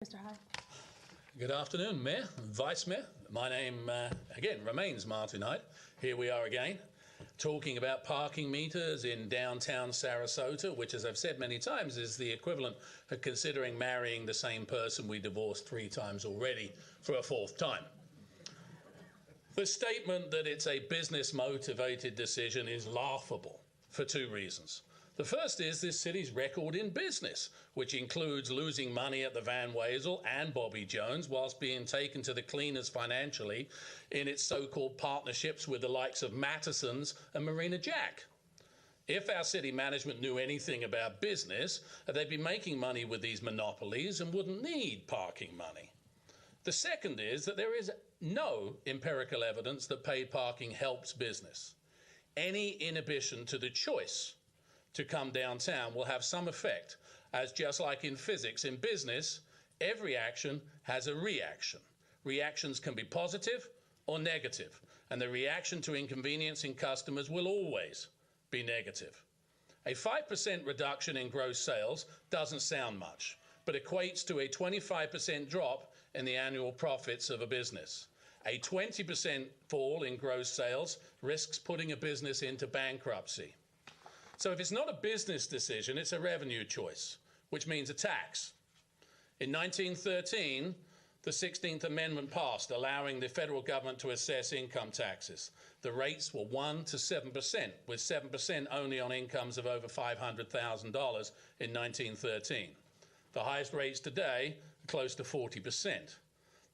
Mr. Hyde. Good afternoon, Mayor and Vice Mayor. My name, again, remains Martin Hyde. Here we are again, talking about parking meters in downtown Sarasota, which, as I've said many times, is the equivalent of considering marrying the same person we divorced 3 times already for a 4th time. The statement that it's a business-motivated decision is laughable for 2 reasons. The first is this city's record in business, which includes losing money at the Van Wezel and Bobby Jones whilst being taken to the cleaners financially in its so-called partnerships with the likes of Mattison's and Marina Jack. If our city management knew anything about business, they'd be making money with these monopolies and wouldn't need parking money. The second is that there is no empirical evidence that paid parking helps business. Any inhibition to the choice to come downtown will have some effect, as just like in physics, in business, every action has a reaction. Reactions can be positive or negative, and the reaction to inconveniencing customers will always be negative. A 5% reduction in gross sales doesn't sound much, but equates to a 25% drop in the annual profits of a business. A 20% fall in gross sales risks putting a business into bankruptcy. So if it's not a business decision, it's a revenue choice, which means a tax. In 1913, the 16th Amendment passed, allowing the federal government to assess income taxes. The rates were 1 to 7%, with 7% only on incomes of over $500,000 in 1913. The highest rates today are close to 40%.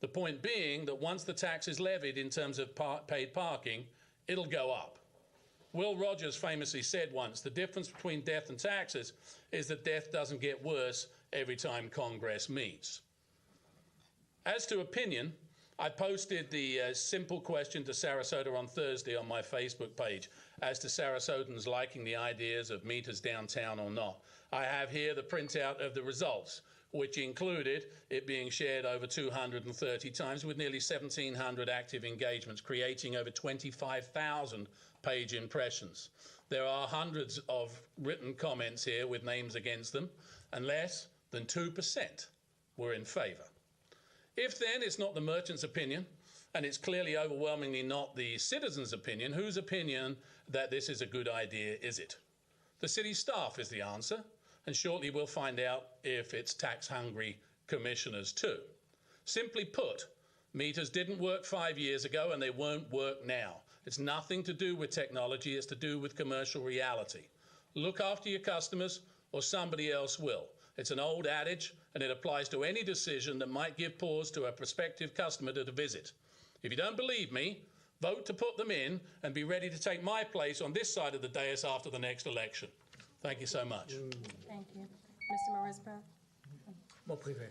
The point being that once the tax is levied in terms of paid parking, it'll go up. Will Rogers famously said once, the difference between death and taxes is that death doesn't get worse every time Congress meets. As to opinion, I posted the simple question to Sarasota on Thursday on my Facebook page as to Sarasotans liking the ideas of meters downtown or not. I have here the printout of the results, which included it being shared over 230 times with nearly 1,700 active engagements, creating over 25,000 page impressions. There are hundreds of written comments here with names against them, and less than 2% were in favour. If then it's not the merchant's opinion, and it's clearly overwhelmingly not the citizen's opinion, whose opinion that this is a good idea is it? The city staff is the answer, and shortly we'll find out if it's tax-hungry commissioners too. Simply put, meters didn't work 5 years ago and they won't work now. It's nothing to do with technology, it's to do with commercial reality. Look after your customers or somebody else will. It's an old adage and it applies to any decision that might give pause to a prospective customer to visit. If you don't believe me, vote to put them in and be ready to take my place on this side of the dais after the next election. Thank you so much. Thank you. Mr. Marispa. Mon privé.